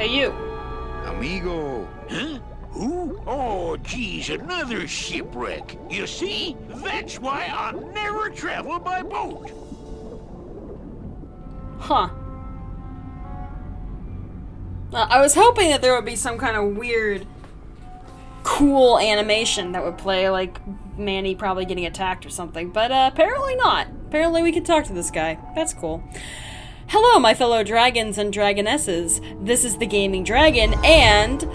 Hey, you. Amigo. Huh? Who? Oh, geez, another shipwreck. You see? That's why I never travel by boat. Huh. I was hoping that there would be some kind of weird, cool animation that would play, like Manny probably getting attacked or something, but apparently not. Apparently we can talk to this guy. That's cool. Hello, my fellow dragons and dragonesses. This is the Gaming Dragon, and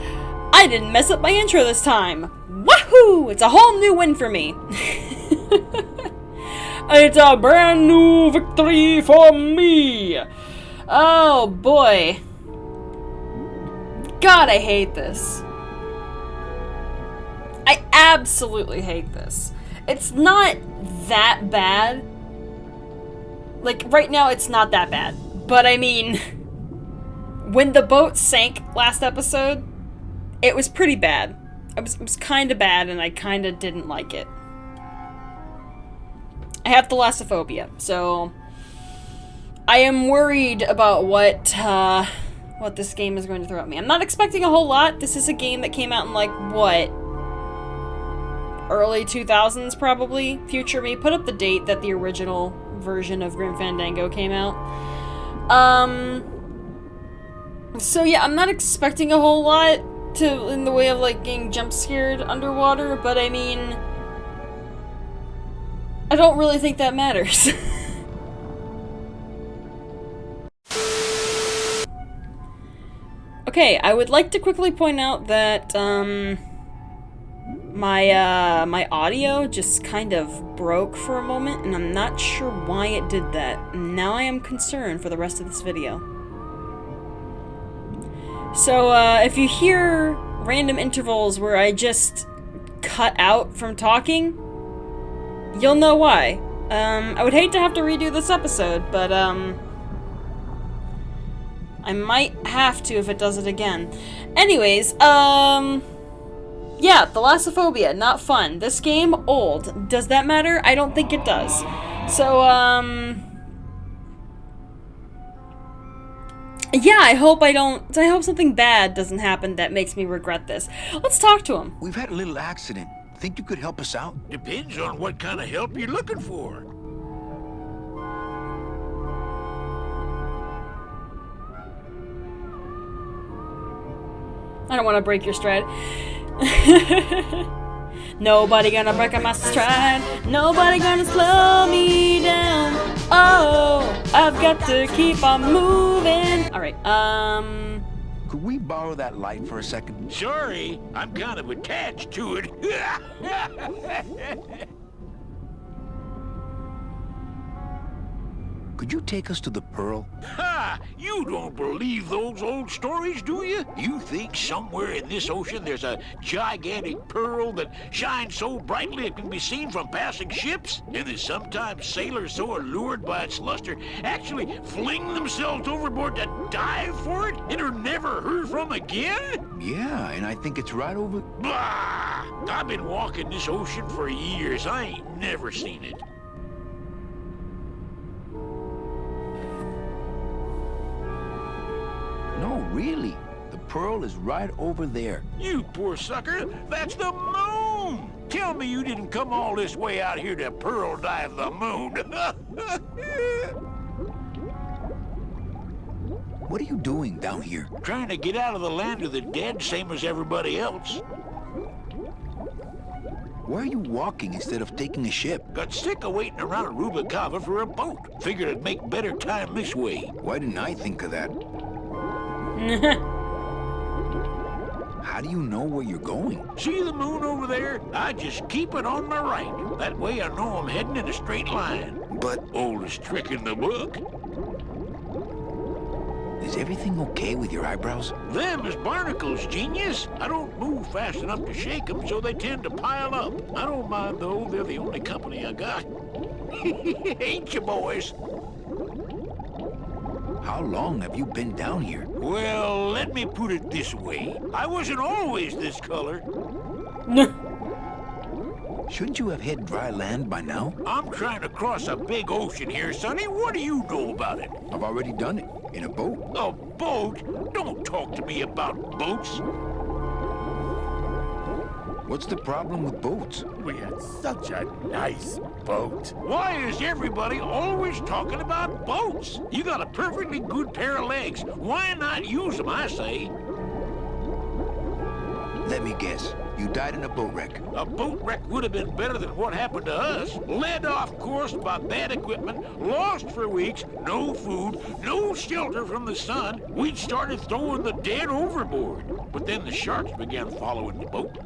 I didn't mess up my intro this time. Wahoo! It's a whole new win for me. It's a brand new victory for me. Oh boy. God, I hate this. I absolutely hate this. It's not that bad. Like, right now, it's not that bad. But, I mean, when the boat sank last episode, it was pretty bad. It was kind of bad, and I kind of didn't like it. I have thalassophobia, so I am worried about what this game is going to throw at me. I'm not expecting a whole lot. This is a game that came out in, like, what? Early 2000s, probably. Future me. Put up the date that the original version of Grim Fandango came out. So yeah, I'm not expecting a whole lot in the way of, like, getting jump scared underwater, but I mean, I don't really think that matters. Okay, I would like to quickly point out that, my audio just kind of broke for a moment, and I'm not sure why it did that. Now I am concerned for the rest of this video. So, if you hear random intervals where I just cut out from talking, you'll know why. I would hate to have to redo this episode, but, I might have to if it does it again. Anyways, yeah, thalassophobia, not fun. This game, old. Does that matter? I don't think it does. So, yeah, I hope something bad doesn't happen that makes me regret this. Let's talk to him. We've had a little accident. Think you could help us out? Depends on what kind of help you're looking for. I don't want to break your stride. Nobody gonna break my stride. Nobody gonna slow me down. Oh, I've got to keep on moving. Alright, Could we borrow that light for a second? Sorry, I'm kind of attached to it. Could you take us to the Pearl? Ha! You don't believe those old stories, do you? You think somewhere in this ocean there's a gigantic pearl that shines so brightly it can be seen from passing ships? And that sometimes sailors so allured by its luster actually fling themselves overboard to dive for it and are never heard from again? Yeah, and I think it's right over... Bah! I've been walking this ocean for years. I ain't never seen it. No, really. The Pearl is right over there. You poor sucker, that's the moon! Tell me you didn't come all this way out here to pearl dive the moon. What are you doing down here? Trying to get out of the land of the dead, same as everybody else. Why are you walking instead of taking a ship? Got sick of waiting around Rubicava for a boat. Figured I'd make better time this way. Why didn't I think of that? How do you know where you're going? See the moon over there? I just keep it on my right. That way I know I'm heading in a straight line. But Oldest trick in the book. is everything okay with your eyebrows? Them is barnacles, genius. I don't move fast enough to shake them, so they tend to pile up. I don't mind, though. They're the only company I got. Ain't you, boys? How long have you been down here? Well, let me put it this way. I wasn't always this color. Shouldn't you have hit dry land by now? I'm trying to cross a big ocean here, Sonny. What do you know about it? I've already done it. In a boat? A boat? Don't talk to me about boats. What's the problem with boats? We had such a nice boat. Why is everybody always talking about boats? You got a perfectly good pair of legs. Why not use them, I say? Let me guess. You died in a boat wreck. A boat wreck would have been better than what happened to us. Led off course by bad equipment, lost for weeks, no food, no shelter from the sun. We'd started throwing the dead overboard. But then the sharks began following the boat.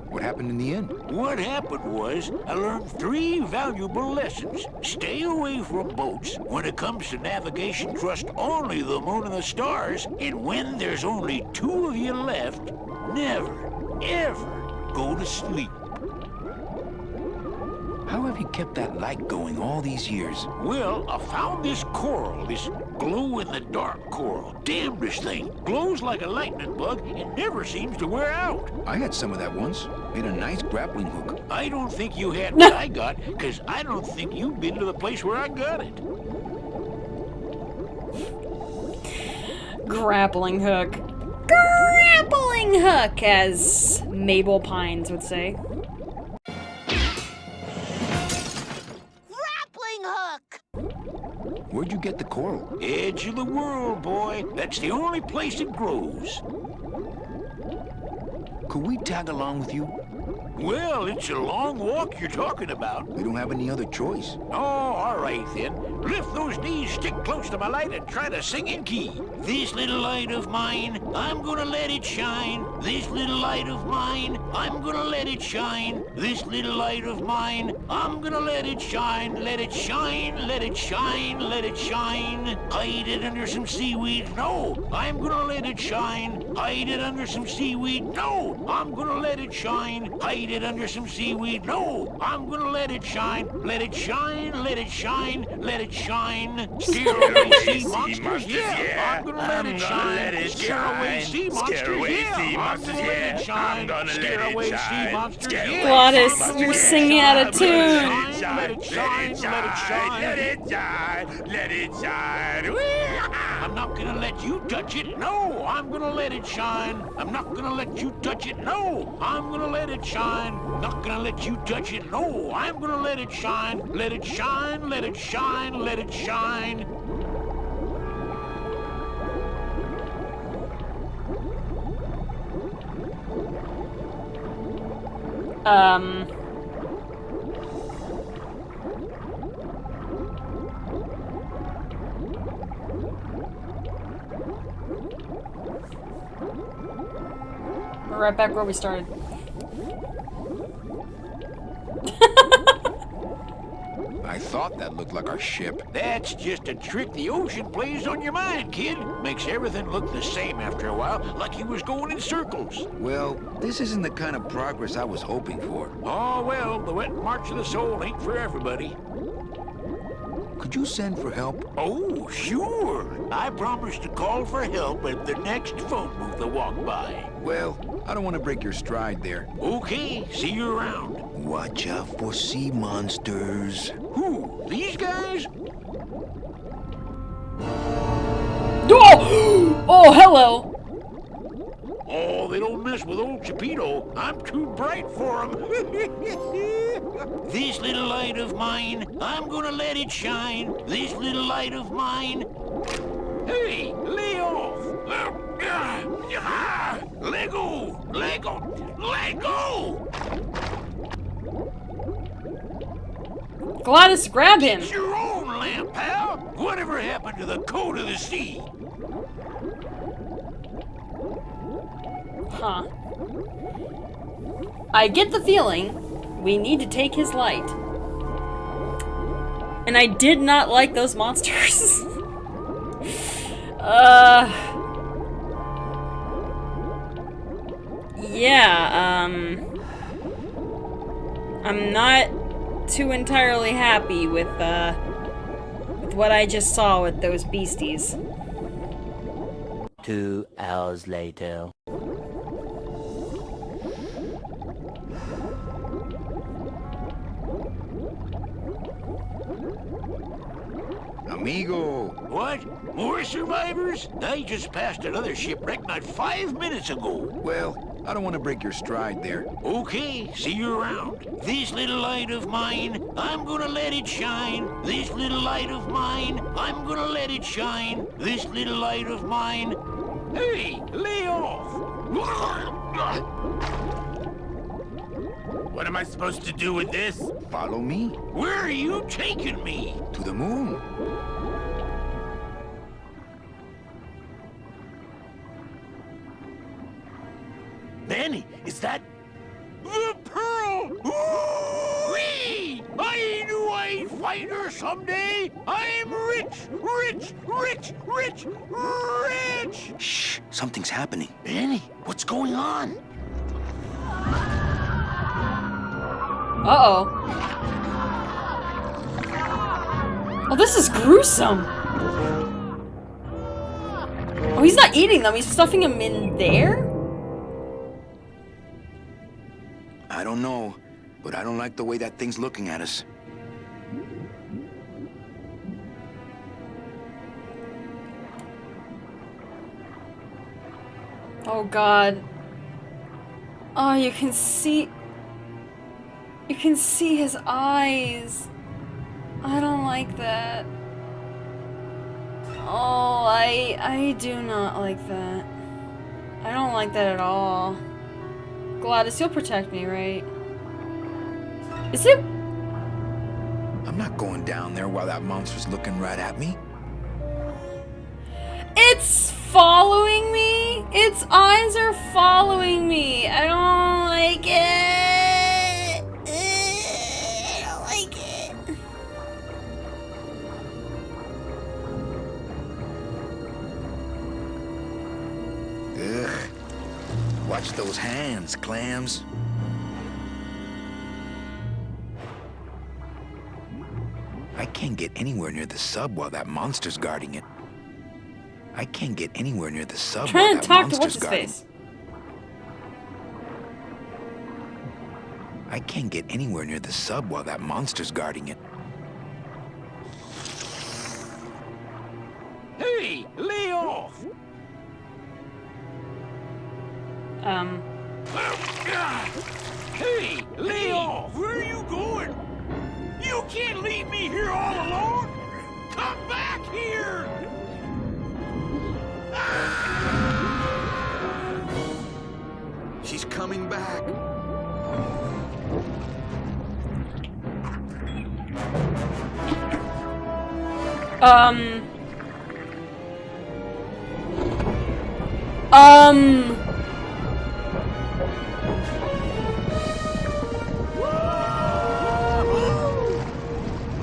What happened in the end? What happened was, I learned 3 valuable lessons. Stay away from boats. When it comes to navigation, trust only the moon and the stars. And when there's only 2 of you left, never, ever go to sleep. How have you kept that light going all these years? Well, I found this coral, this glow-in-the-dark coral. Damn, this thing glows like a lightning bug and never seems to wear out. I had some of that once. Made a nice grappling hook. I don't think you had what I got, because I don't think you've been to the place where I got it. Grappling hook. Grappling hook, as Mabel Pines would say. Where'd you get the coral? Edge of the world, boy. That's the only place it grows. Could we tag along with you? Well, it's a long walk you're talking about. We don't have any other choice. Oh, all right then. Lift those knees, stick close to my light, and try to sing in key. This little light of mine, I'm gonna let it shine. This little light of mine, I'm gonna let it shine. This little light of mine, I'm gonna let it shine. Let it shine, let it shine, let it shine. Hide it under some seaweed. No, I'm gonna let it shine. Hide it under some seaweed. No, I'm gonna let it shine. Hide it under some seaweed. No, I'm gonna let it shine. Let it shine, let it shine, let it shine. Scare away sea monsters, yeah. I'm gonna let it shine. Scare away sea monsters, yeah. I'm gonna let it shine. Scare away sea monsters, yeah. Glottis, you're singing out of tune. Let it shine, let it shine. Let it shine, let it shine. I'm not gonna let you touch it. No, I'm gonna let it shine. I'm not gonna let you touch it. No, I'm gonna let it shine. Not gonna let you touch it. No, I'm gonna let it shine. Let it shine, let it shine, let it shine. We're right back where we started. I thought that looked like our ship. That's just a trick the ocean plays on your mind, kid. Makes everything look the same after a while, like you was going in circles. Well, this isn't the kind of progress I was hoping for. Oh, well, the wet march of the soul ain't for everybody. Could you send for help? Oh, sure. I promise to call for help at the next phone booth I walk by. Well, I don't want to break your stride there. Okay, see you around. Watch out for sea monsters. Who? These guys? Oh! Oh, hello! Oh, they don't mess with old Chipito. I'm too bright for them. This little light of mine, I'm gonna let it shine. This little light of mine. Hey, lay off. Let go. Let go. Let go. Glottis, grab him! It's your own lamp, pal. Whatever happened to the code of the sea? Huh. I get the feeling we need to take his light. And I did not like those monsters. Yeah, I'm not too entirely happy with what I just saw with those beasties. 2 hours later. I'm amigo. What? More survivors? I just passed another shipwreck not 5 minutes ago. Well, I don't want to break your stride there. Okay, see you around. This little light of mine, I'm gonna let it shine. This little light of mine, I'm gonna let it shine. This little light of mine. Hey, lay off. What am I supposed to do with this? Follow me Where are you taking me? to the moon. Manny, is that... The pearl! Whee! I knew I'd find her someday! I'm rich! Rich! Rich! Rich! Rich! Shh, something's happening. Manny, what's going on? Uh-oh. Oh, this is gruesome. Oh, he's not eating them. He's stuffing them in there? I don't know, but I don't like the way that thing's looking at us. Oh, God. Oh, you can see... You can see his eyes. I don't like that. Oh, I do not like that. I don't like that at all. Gladys, you'll protect me, right? Is it? I'm not going down there while that monster's looking right at me. It's following me? Its eyes are following me. I don't like it. I don't like it. Ugh. Watch those hands, clams. I can't get anywhere near the sub while that monster's guarding it. I can't get anywhere near the sub while Trying that to talk to monster's what's his guarding. face. I can't get anywhere near the sub while that monster's guarding it. Hey, lay off! Hey, lay off! Where are you going? You can't leave me here all alone! Come back here! She's coming back.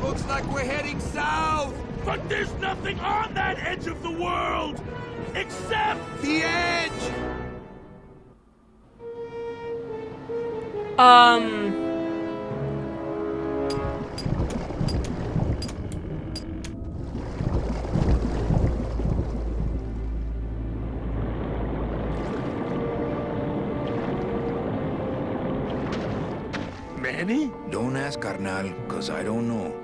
Looks like we're heading south. But there's nothing on that edge of the world! Except... The edge. Manny? Don't ask, carnal, cause I don't know.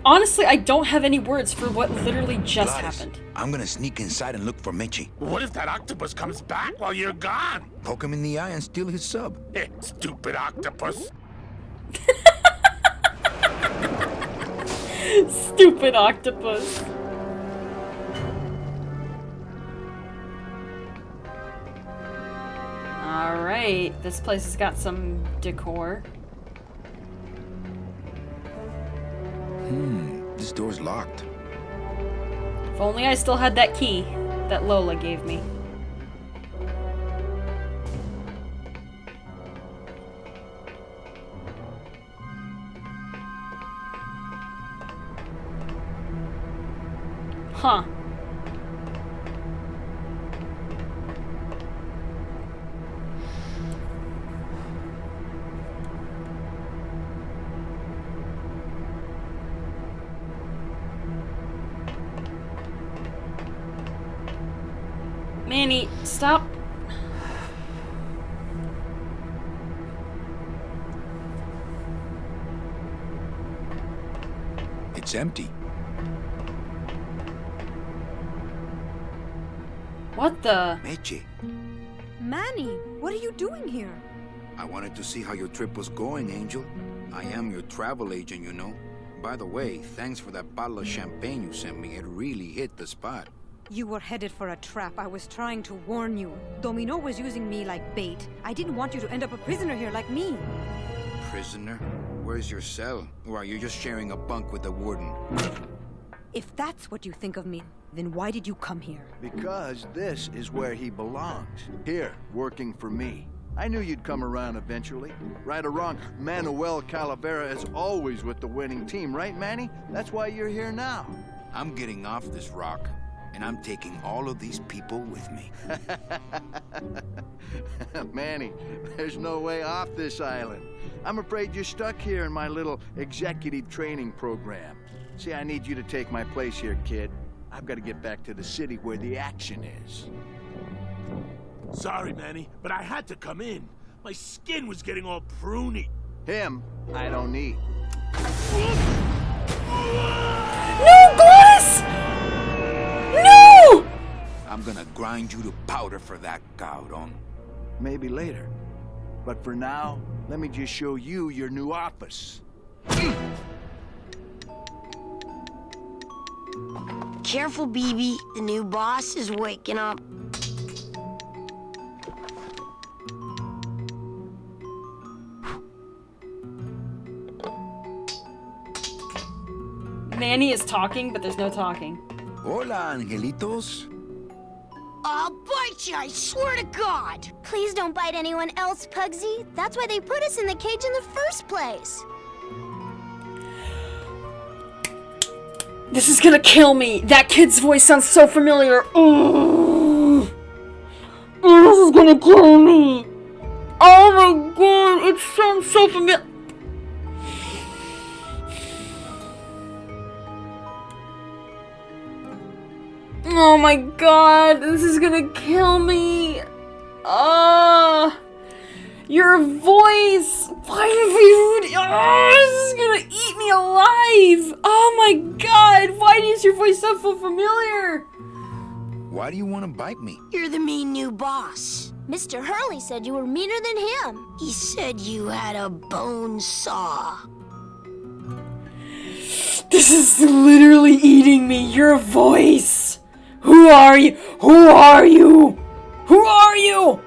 Honestly, I don't have any words for what literally just Gladys, happened. I'm gonna sneak inside and look for Mechi. What if that octopus comes back while you're gone? Poke him in the eye and steal his sub. Stupid octopus. Stupid octopus. Alright, this place has got some decor. This door's locked. If only I still had that key that Lola gave me. Huh. Manny, stop. It's empty. What the? Meche, Manny, what are you doing here? I wanted to see how your trip was going, Angel. I am your travel agent, you know. By the way, thanks for that bottle of champagne you sent me. It really hit the spot. You were headed for a trap. I was trying to warn you. Domino was using me like bait. I didn't want you to end up a prisoner here like me. Prisoner? Where's your cell? Or are you just sharing a bunk with the warden? If that's what you think of me, then why did you come here? Because this is where he belongs. Here, working for me. I knew you'd come around eventually. Right or wrong, Manuel Calavera is always with the winning team, right, Manny? That's why you're here now. I'm getting off this rock, and I'm taking all of these people with me. Manny, there's no way off this island. I'm afraid you're stuck here in my little executive training program. See, I need you to take my place here, kid. I've got to get back to the city where the action is. Sorry, Manny, but I had to come in. My skin was getting all pruny. Him, I don't need. No, Gluttus! No! I'm gonna grind you to powder for that, cabrón. Maybe later. But for now, let me just show you your new office. Careful, BB. The new boss is waking up. Manny is talking, but there's no talking. Hola, angelitos. I'll bite you, I swear to God! Please don't bite anyone else, Pugsy. That's why they put us in the cage in the first place. This is gonna kill me. That kid's voice sounds so familiar. This is gonna kill me. Oh my god, it sounds so familiar. Oh my god, this is gonna kill me. Your voice. Why did we... this is gonna eat me alive. Oh my god, why is your voice so familiar? Why do you want to bite me? You're the mean new boss. Mr. Hurley said you were meaner than him. He said you had a bone saw. This is literally eating me. Your voice. Who are you? Who are you? Who are you?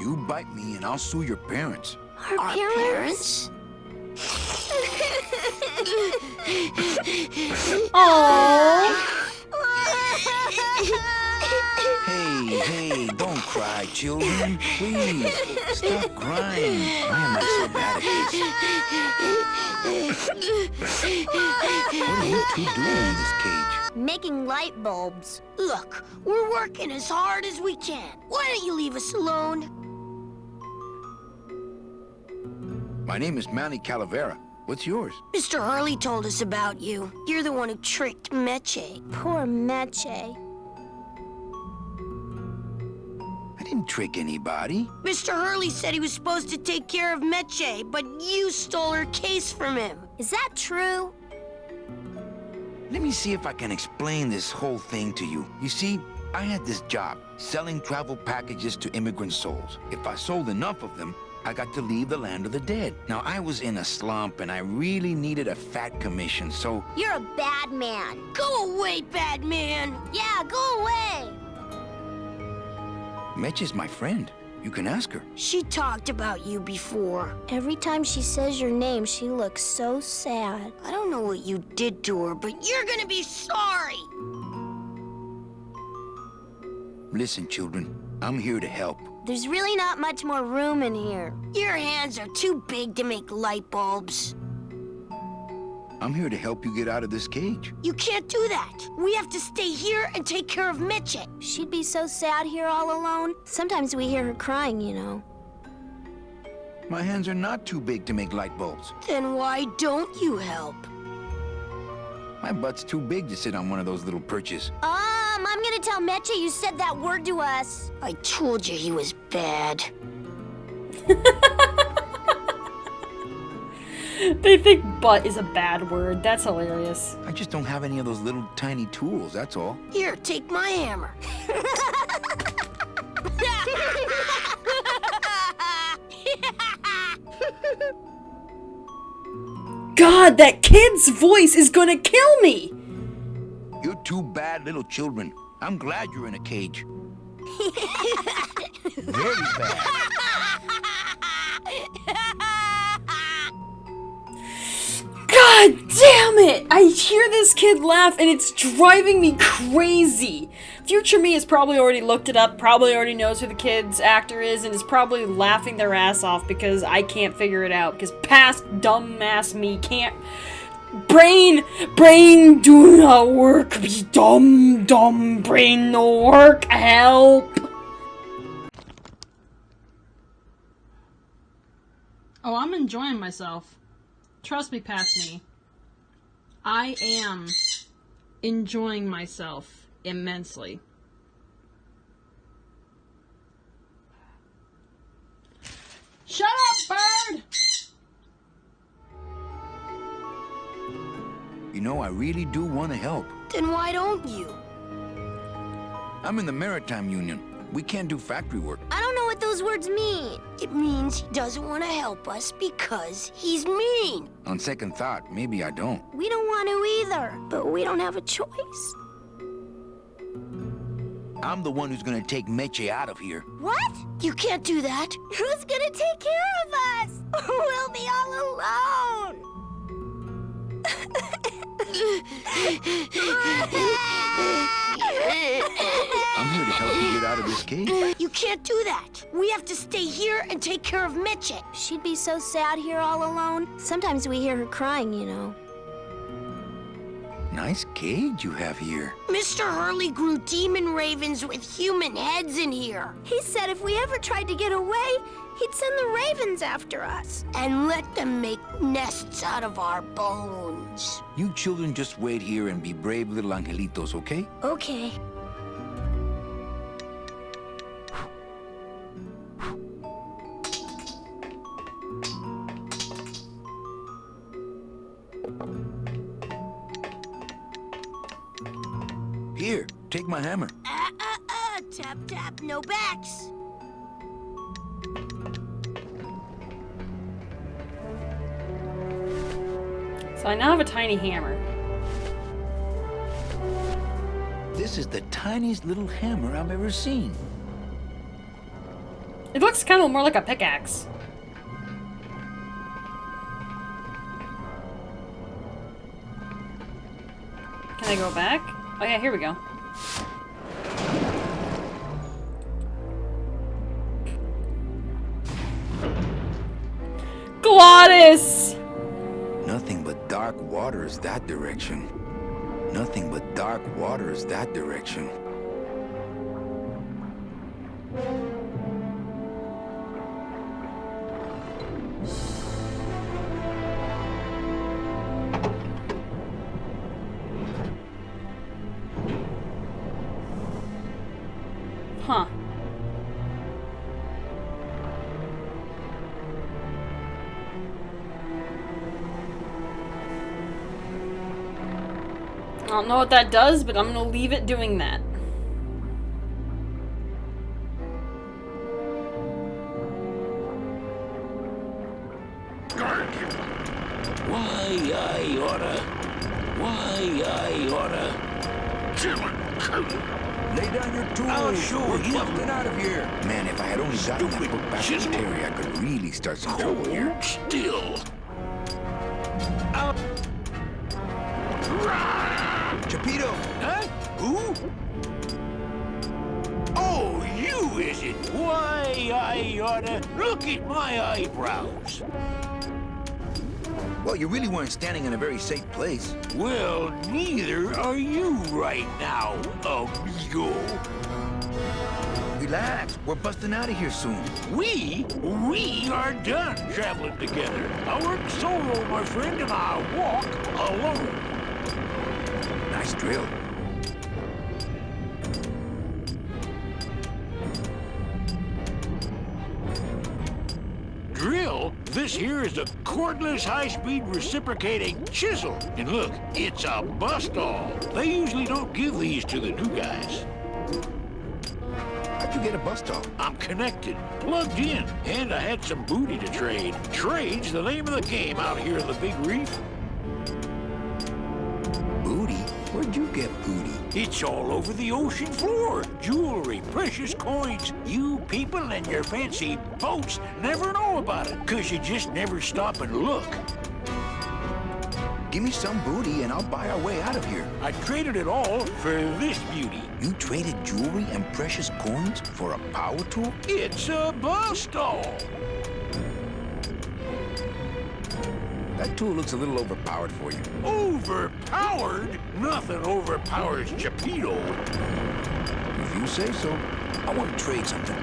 You bite me and I'll sue your parents. Our parents? Aww. Hey, don't cry, children. Please, stop crying. Why am I so bad at this? What are you two doing in this cage? Making light bulbs. Look, we're working as hard as we can. Why don't you leave us alone? My name is Manny Calavera. What's yours? Mr. Hurley told us about you. You're the one who tricked Meche. Poor Meche. I didn't trick anybody. Mr. Hurley said he was supposed to take care of Meche, but you stole her case from him. Is that true? Let me see if I can explain this whole thing to you. You see, I had this job, selling travel packages to immigrant souls. If I sold enough of them, I got to leave the land of the dead. Now, I was in a slump, and I really needed a fat commission, so... You're a bad man. Go away, bad man! Yeah, go away! Mitch is my friend. You can ask her. She talked about you before. Every time she says your name, she looks so sad. I don't know what you did to her, but you're gonna be sorry! Listen, children, I'm here to help. There's really not much more room in here. Your hands are too big to make light bulbs. I'm here to help you get out of this cage. You can't do that. We have to stay here and take care of Meche. She'd be so sad here all alone. Sometimes we hear her crying, you know. My hands are not too big to make light bulbs. Then why don't you help? My butt's too big to sit on one of those little perches. Mom, I'm gonna tell Meche you said that word to us. I told you he was bad. They think butt is a bad word. That's hilarious. I just don't have any of those little tiny tools, that's all. Here, take my hammer. God, that kid's voice is gonna kill me! You're two bad little children. I'm glad you're in a cage. Very bad. God damn it! I hear this kid laugh and it's driving me crazy. Future me has probably already looked it up, probably already knows who the kid's actor is, and is probably laughing their ass off because I can't figure it out. Because past dumbass me can't. Brain do not work. Be dumb, brain no work. Help. Oh, I'm enjoying myself. Trust me, past me. I am enjoying myself immensely. Shut up, bird! You know, I really do want to help. Then why don't you? I'm in the Maritime Union. We can't do factory work. I don't know what those words mean. It means he doesn't want to help us because he's mean. On second thought, maybe I don't. We don't want to either, but we don't have a choice. I'm the one who's gonna take Meche out of here. What? You can't do that. Who's gonna take care of us? We'll be all alone. I'm here to help you get out of this cage. You can't do that. We have to stay here and take care of Meche. She'd be so sad here all alone. Sometimes we hear her crying, you know. Nice cage you have here. Mr. Hurley grew demon ravens with human heads in here. He said if we ever tried to get away, he'd send the ravens after us. And let them make nests out of our bones. You children just wait here and be brave little angelitos, okay? Okay. Here, take my hammer. Tap, tap, no backs. So I now have a tiny hammer. This is the tiniest little hammer I've ever seen. It looks kind of more like a pickaxe. Can I go back? Oh yeah, here we go. Glottis! Nothing but dark waters that direction. Nothing but dark waters that direction. Huh. I don't know what that does, but I'm gonna leave it doing that. Why I oughta. Lay down your tools. I'll show We're him. busting out of here. Man, if I had only gotten that Stupid book back to chisel. Terry, I could really start some trouble here. Hold still. Chapito! Huh? Who? Oh, you is it? Why I oughta. Look at my eyebrows. Well, you really weren't standing in a very safe place. Well, neither are you right now, amigo. Relax. We're busting out of here soon. We are done traveling together. I work solo, my friend, and I walk alone. Nice drill. This here is a cordless, high-speed reciprocating chisel. And look, it's a bust-all. They usually don't give these to the new guys. How'd you get a bust-off? I'm connected, plugged in, and I had some booty to trade. Trade's the name of the game out here in the Big Reef. Booty? Where'd you get booty? It's all over the ocean floor. Jewelry, precious coins. You people and your fancy boats never know about it, 'cause you just never stop and look. Give me some booty and I'll buy our way out of here. I traded it all for this beauty. You traded jewelry and precious coins for a power tool? It's a bust-all. That tool looks a little overpowered for you. Overpowered? Nothing overpowers Geppetto. If you say so. I want to trade something.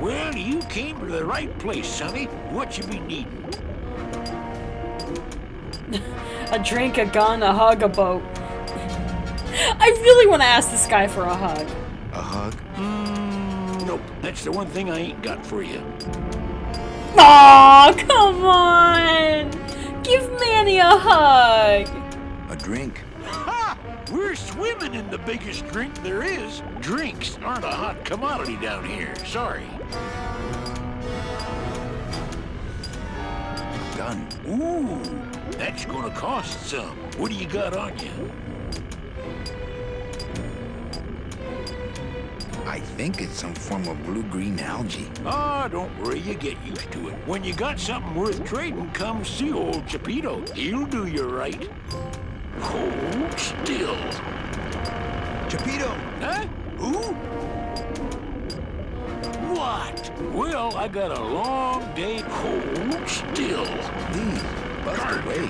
Well, you came to the right place, sonny. What you be needing? A drink, a gun, a hug, a boat. I really want to ask this guy for a hug. A hug? Nope. That's the one thing I ain't got for you. Aw, come on! Give Manny a hug! A drink? Ha! We're swimming in the biggest drink there is. Drinks aren't a hot commodity down here. Sorry. Gun. Ooh, that's gonna cost some. What do you got on you? I think it's some form of blue-green algae. Ah, don't worry, you get used to it. When you got something worth trading, come see old Geppetto. He'll do you right. Hold still. Geppetto! Huh? Who? What? Well, I got a long day. Hold still. Please, bust away.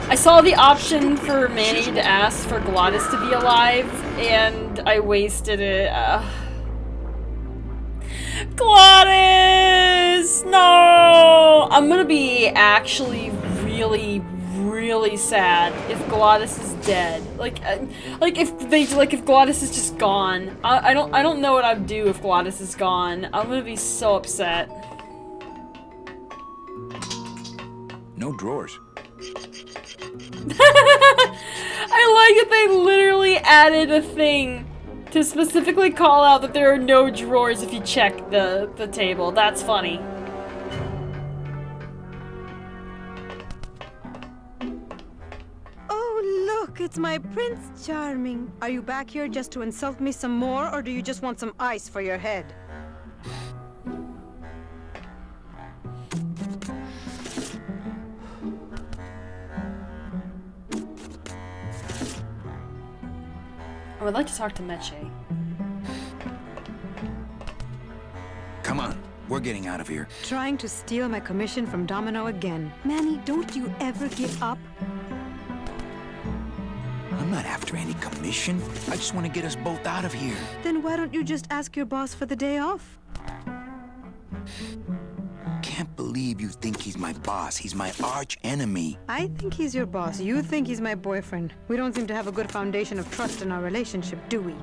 I saw the option for Manny to ask for Glottis to be alive, and I wasted it. Glottis! No! I'm gonna be actually really sad if Glottis is dead. Like if Glottis is just gone. I don't know what I'd do if Glottis is gone. I'm gonna be so upset. No drawers. I like that they literally added a thing to specifically call out that there are no drawers if you check the table. That's funny. Oh, look, it's my Prince Charming. Are you back here just to insult me some more, or do you just want some ice for your head? I would like to talk to Meche. Come on, we're getting out of here. Trying to steal my commission from Domino again. Manny, don't you ever give up? I'm not after any commission. I just want to get us both out of here. Then why don't you just ask your boss for the day off? Can't believe you think he's my boss. He's my arch enemy. I think he's your boss. You think he's my boyfriend. We don't seem to have a good foundation of trust in our relationship, do we?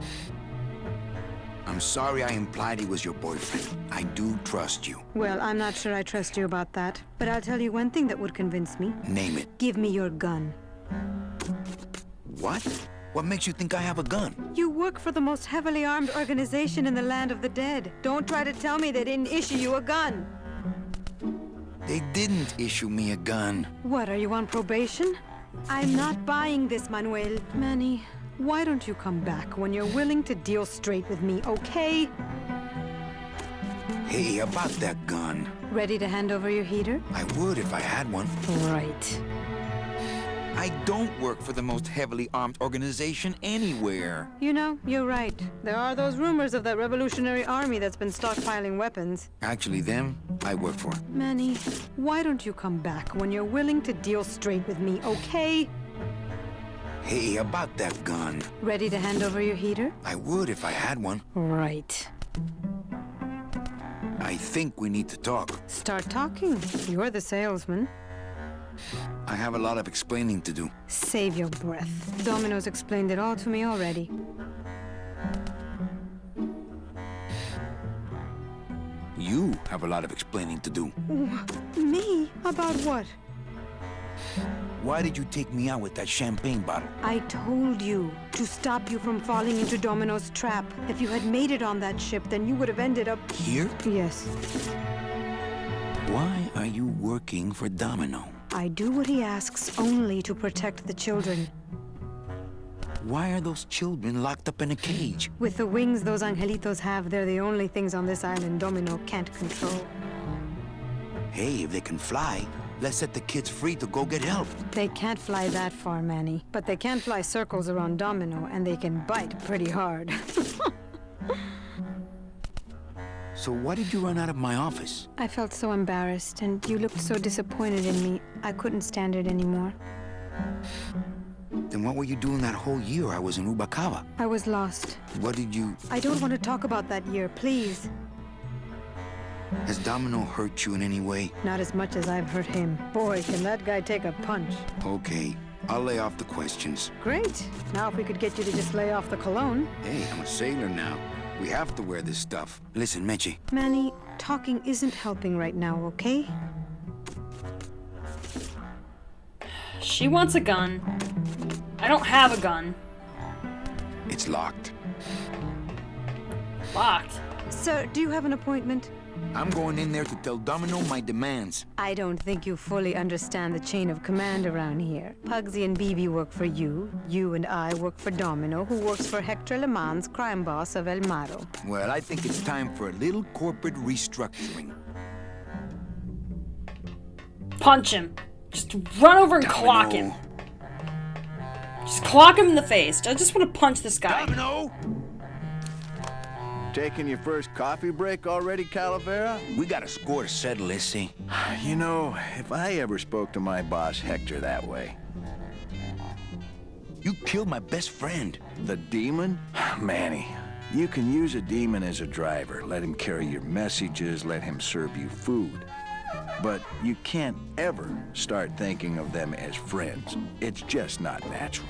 I'm sorry I implied he was your boyfriend. I do trust you. Well, I'm not sure I trust you about that. But I'll tell you one thing that would convince me. Name it. Give me your gun. What? What makes you think I have a gun? You work for the most heavily armed organization in the land of the dead. Don't try to tell me they didn't issue you a gun. They didn't issue me a gun. What, are you on probation? I'm not buying this, Manuel. Manny, why don't you come back when you're willing to deal straight with me, okay? Hey, about that gun. Ready to hand over your heater? I would if I had one. Right. I don't work for the most heavily armed organization anywhere. You know, you're right. There are those rumors of that revolutionary army that's been stockpiling weapons. Actually, them, I work for. Manny, why don't you come back when you're willing to deal straight with me, okay? Hey, about that gun. Ready to hand over your heater? I would if I had one. Right. I think we need to talk. Start talking. You're the salesman. I have a lot of explaining to do. Save your breath. Domino's explained it all to me already. You have a lot of explaining to do. Me? About what? Why did you take me out with that champagne bottle? I told you to stop you from falling into Domino's trap. If you had made it on that ship, then you would have ended up... Here? Yes. Why are you working for Domino? I do what he asks only to protect the children. Why are those children locked up in a cage? With the wings those angelitos have, they're the only things on this island Domino can't control. Hey, if they can fly, let's set the kids free to go get help. They can't fly that far, Manny. But they can fly circles around Domino, and they can bite pretty hard. So why did you run out of my office? I felt so embarrassed, and you looked so disappointed in me. I couldn't stand it anymore. Then what were you doing that whole year I was in Rubacava? I was lost. What did you... I don't want to talk about that year, please. Has Domino hurt you in any way? Not as much as I've hurt him. Boy, can that guy take a punch. Okay, I'll lay off the questions. Great. Now if we could get you to just lay off the cologne. Hey, I'm a sailor now. We have to wear this stuff. Listen, Meche. Manny, talking isn't helping right now, okay? She wants a gun. I don't have a gun. It's locked. Locked. Sir, do you have an appointment? I'm going in there to tell Domino my demands. I don't think you fully understand the chain of command around here. Pugsy and BB work for you. You and I work for Domino, who works for Hector Le Mans, crime boss of El Maro. Well, I think it's time for a little corporate restructuring. Punch him. Just run over and Domino. clock him. Just clock him in the face. I just want to punch this guy. Domino! Taking your first coffee break already, Calavera? We got a score to settle, let's see. You know, if I ever spoke to my boss Hector that way. You killed my best friend. The demon? Manny, you can use a demon as a driver. Let him carry your messages, let him serve you food. But you can't ever start thinking of them as friends. It's just not natural.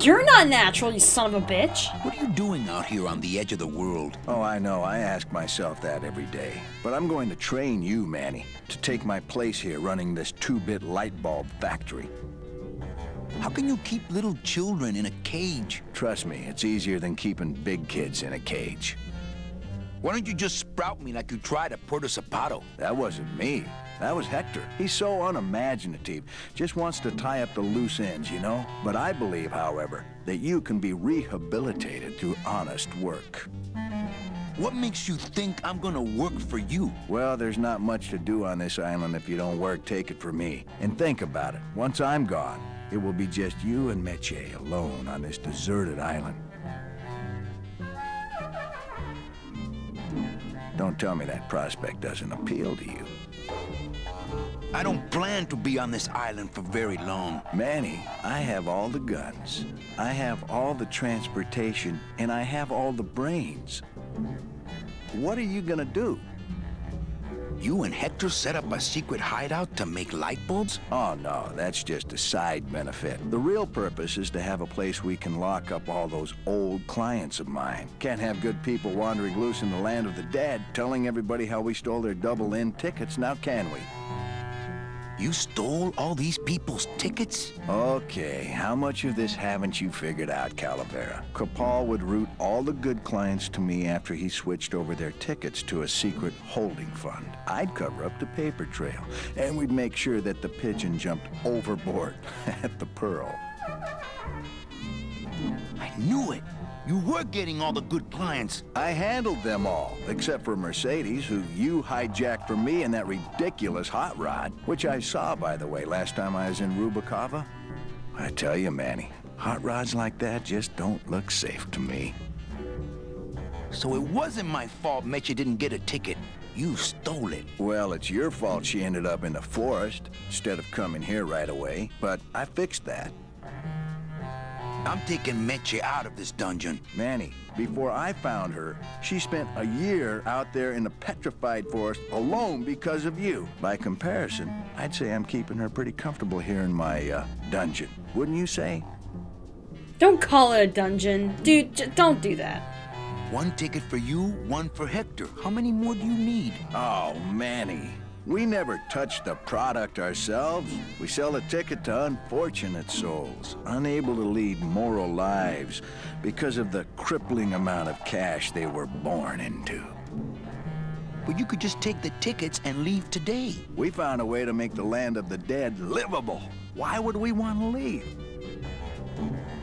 You're not natural, you son of a bitch. What are you doing out here on the edge of the world? Oh, I know. I ask myself that every day. But I'm going to train you, Manny, to take my place here running this 2-bit light bulb factory. How can you keep little children in a cage? Trust me, it's easier than keeping big kids in a cage. Why don't you just sprout me like you tried at Puerto Zapato? That wasn't me. That was Hector. He's so unimaginative. Just wants to tie up the loose ends, you know? But I believe, however, that you can be rehabilitated through honest work. What makes you think I'm gonna work for you? Well, there's not much to do on this island if you don't work, take it from me. And think about it. Once I'm gone, it will be just you and Meche alone on this deserted island. Don't tell me that prospect doesn't appeal to you. I don't plan to be on this island for very long. Manny, I have all the guns, I have all the transportation, and I have all the brains. What are you gonna do? You and Hector set up a secret hideout to make light bulbs? Oh no, that's just a side benefit. The real purpose is to have a place we can lock up all those old clients of mine. Can't have good people wandering loose in the land of the dead, telling everybody how we stole their double-in tickets, now can we? You stole all these people's tickets? Okay, how much of this haven't you figured out, Calavera? Capal would route all the good clients to me after he switched over their tickets to a secret holding fund. I'd cover up the paper trail, and we'd make sure that the pigeon jumped overboard at the Pearl. I knew it! You were getting all the good clients. I handled them all, except for Mercedes, who you hijacked from me in that ridiculous hot rod, which I saw, by the way, last time I was in Rubacava. I tell you, Manny, hot rods like that just don't look safe to me. So it wasn't my fault Meche didn't get a ticket. You stole it. Well, it's your fault she ended up in the forest instead of coming here right away, but I fixed that. I'm taking Meche out of this dungeon. Manny, before I found her, she spent a year out there in the petrified forest alone because of you. By comparison, I'd say I'm keeping her pretty comfortable here in my dungeon. Wouldn't you say? Don't call it a dungeon. Dude, don't do that. One ticket for you, one for Hector. How many more do you need? Oh, Manny. We never touch the product ourselves. We sell a ticket to unfortunate souls, unable to lead moral lives because of the crippling amount of cash they were born into. But you could just take the tickets and leave today. We found a way to make the land of the dead livable. Why would we want to leave?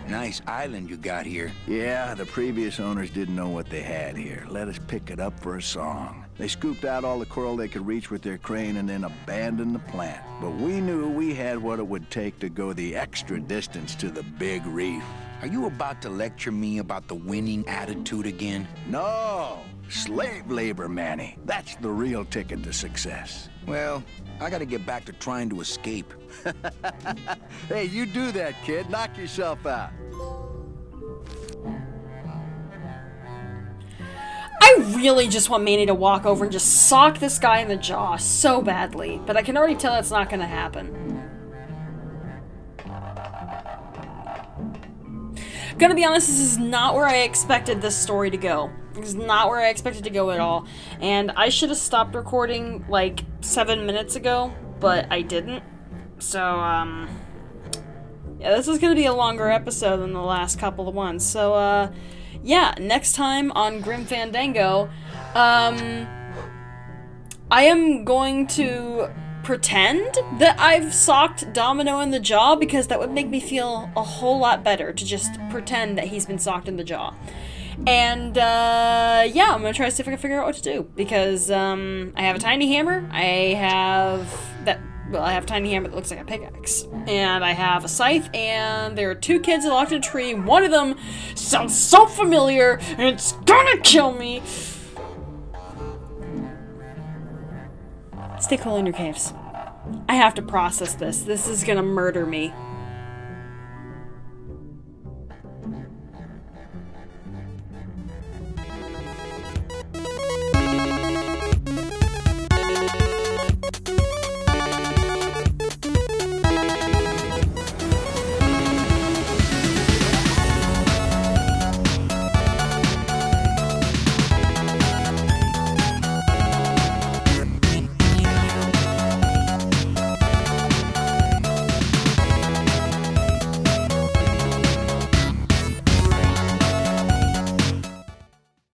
Nice island you got here. Yeah, the previous owners didn't know what they had here. Let us pick it up for a song. They scooped out all the coral they could reach with their crane and then abandoned the plant. But we knew we had what it would take to go the extra distance to the Big Reef. Are you about to lecture me about the winning attitude again? No! Slave labor, Manny. That's the real ticket to success. Well, I gotta get back to trying to escape. Hey, you do that, kid. Knock yourself out. I really just want Manny to walk over and just sock this guy in the jaw so badly, but I can already tell that's not gonna happen. Gonna be honest, this is not where I expected this story to go. This is not where I expected to go at all. And I should have stopped recording like 7 minutes ago, but I didn't. So, yeah, this is gonna be a longer episode than the last couple of ones. So, yeah, next time on Grim Fandango, I am going to pretend that I've socked Domino in the jaw, because that would make me feel a whole lot better to just pretend that he's been socked in the jaw. And, yeah, I'm gonna try to see if I can figure out what to do, because, I have a tiny hammer, I have a tiny hammer that looks like a pickaxe, and I have a scythe, and there are 2 kids locked in a tree. One of them sounds so familiar, and it's gonna kill me! Stay cool in your caves. I have to process this. This is gonna murder me.